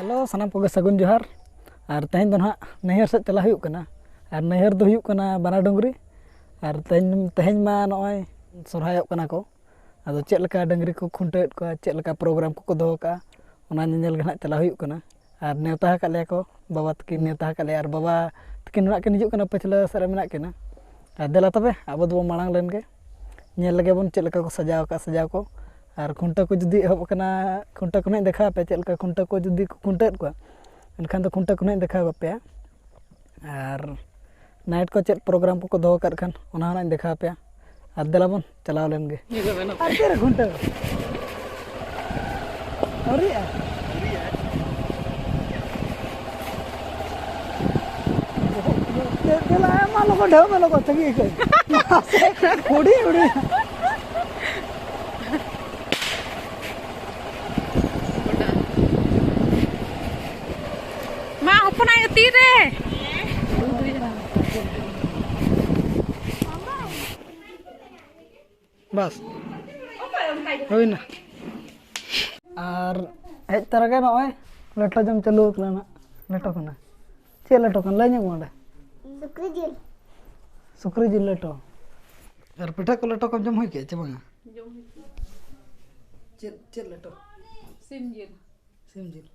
Hello सानाम को सगुन जोहार और तेहन दो ना नैहर से चला हुई कना और नैहर दो हुई कना बना डुंगरी और तेहन मा नय सरहाय कना को अदो चेक लका डंगरी को खुंटेट को चेक लका प्रोग्राम को दोहो का ओना नेल गे ना चला हुई कना और नेवता का ले को बाबा तकिन नेवता का ले और बाबा तकिन ना किन हिजुक कना पछला सरे मेना किना और देला तबे अब दो मांग लेन के नेल लगे बन चेक लका को सजाव को और खुंटा को जुदी एहब कना खुंटा को नहीं देखा पे चेक लका खुंटा को जुदी खुंटेट को एनखान तो खुंटा को नहीं देखा पे और नाइट को चेक प्रोग्राम को दोहो कर खान ओना ना देखा पे और देला बन चलाव लेन गे अरे खुंटा अरे देला मा लोग ढेव में लोग तगी के उड़ी उड़ी मा अपना तीरे बस होई ना और हेज तरह के नय लेटो जम चालू कना ना लेटो कना चे लेटो कन लय मोंडे सुक्री जिल लेटो और पिठा को लेटो कम जम होई के चे बांगा चे लेटो सिम जिल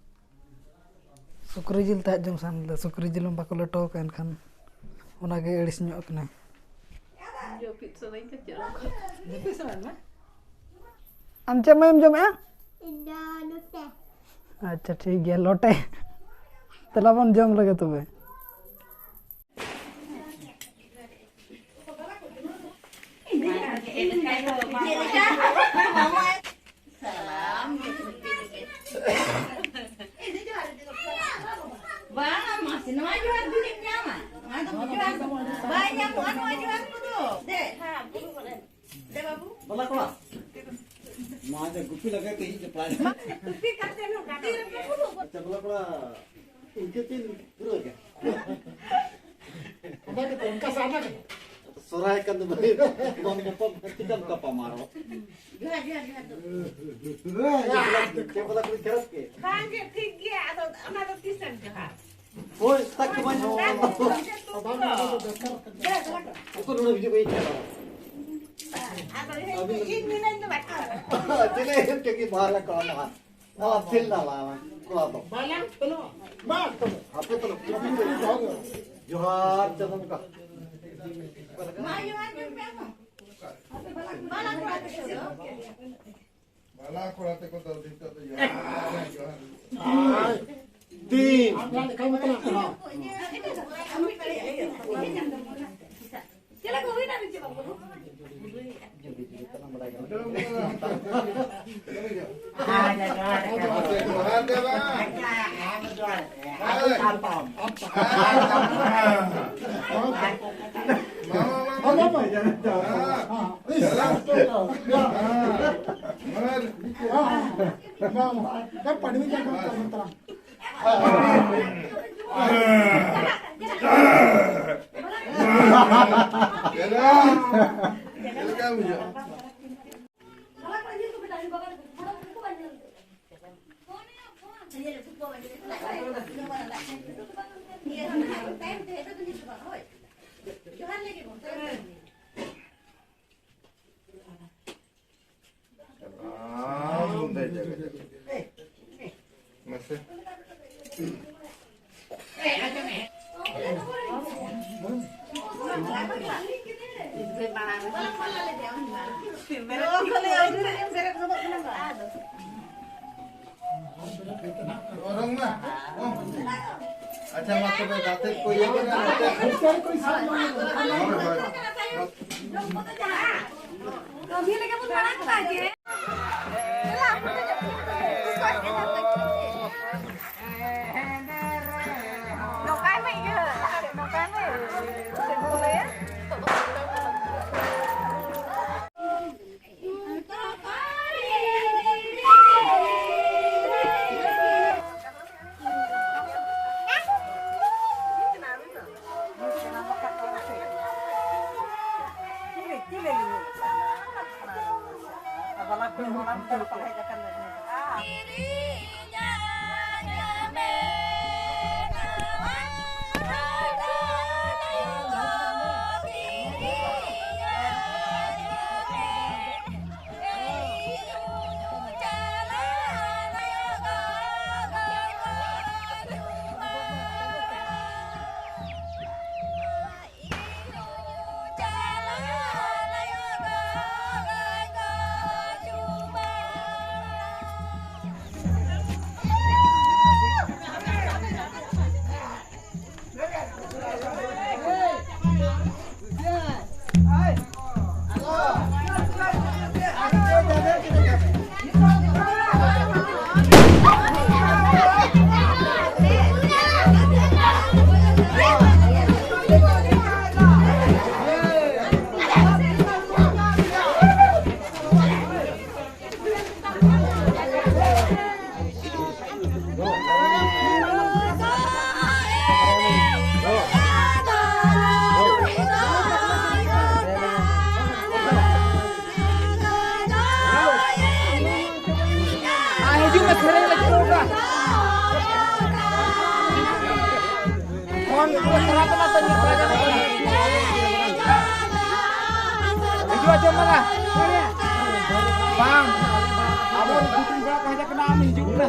सुक्री जिल ता जम सान सुक्री जिल बाको लेटो का एनखान ओना गे एडिस ᱧᱚᱜ कना जो पिज्जा नहीं के चलो जपी समान में आम चे में जम आ लोटे अच्छा ठीक है लोटे तला बन जम लगे तबे गुप्पी लगा के ही चपला गुप्पी करते नो गाड़ी चपला पड़ा इनके तीन पूरा क्या अब तो उनका सामना सोराय कंद भाई मन में पम कपा मारो चपला कोई करत के खांगे ठीक गया तो अना तो तीसर जहां ओए तक मन उसको लोड़ भी कोई अभी एक मिनट तो बैठा चले क्योंकि बाहर कौन है अब चिल ना लावा को तो बाला चलो बात तो आपके तो जोहार चंदन का बाला कोड़ाते को तो दिखता तो यार तीन चला कोई ना नीचे बाबू अच्छा मतलब बताते कोई ये कोई साथ तो भी लेके बना के बाजे नौकाय में ये नौकाय में से बोले Bang, abang bikin berapa aja kena amin juga.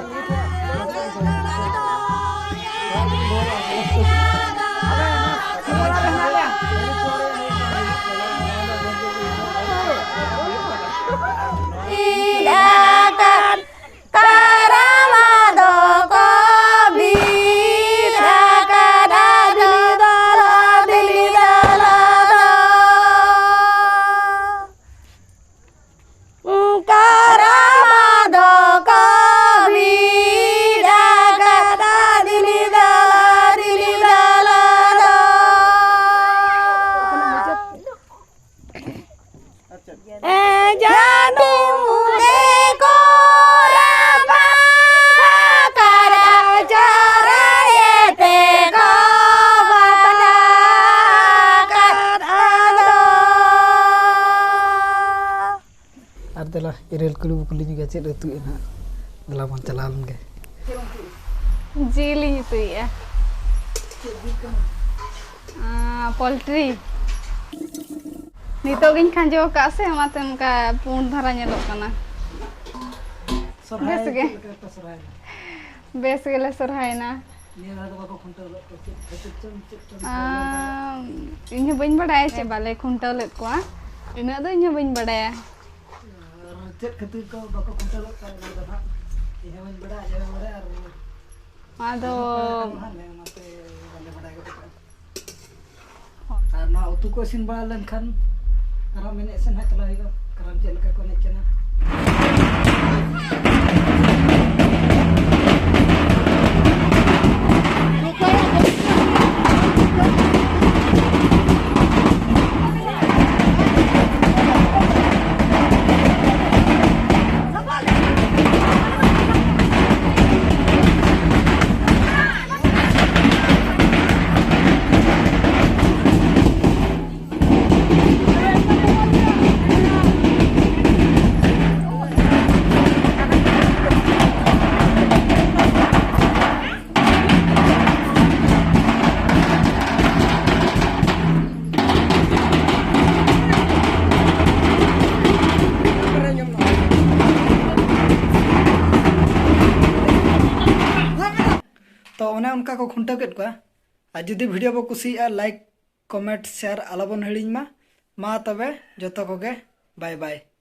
Adalah irel kulu juga cek itu enak dalam jalan ke Jili itu ya. Poultry. Nito gin khanjo ka se amaten ka pun dhara nyelok kana. sorhai Bes gele sorhai na. Inya bañ badaya che bale khuntaw led ko. Ina do inya bañ badaya. cek ketir ko bako kuntal ka na ini man beda jangan beda Ado karena utu ko sin balan kan karena menek sen hat lah itu karena cek leka ko nek cena तो उन्हें उनका को खुंटा cat को आ जुदी video बो कुसी like comment share आलाबन हिड़िन मा तबे जतो को गे बाय बाय।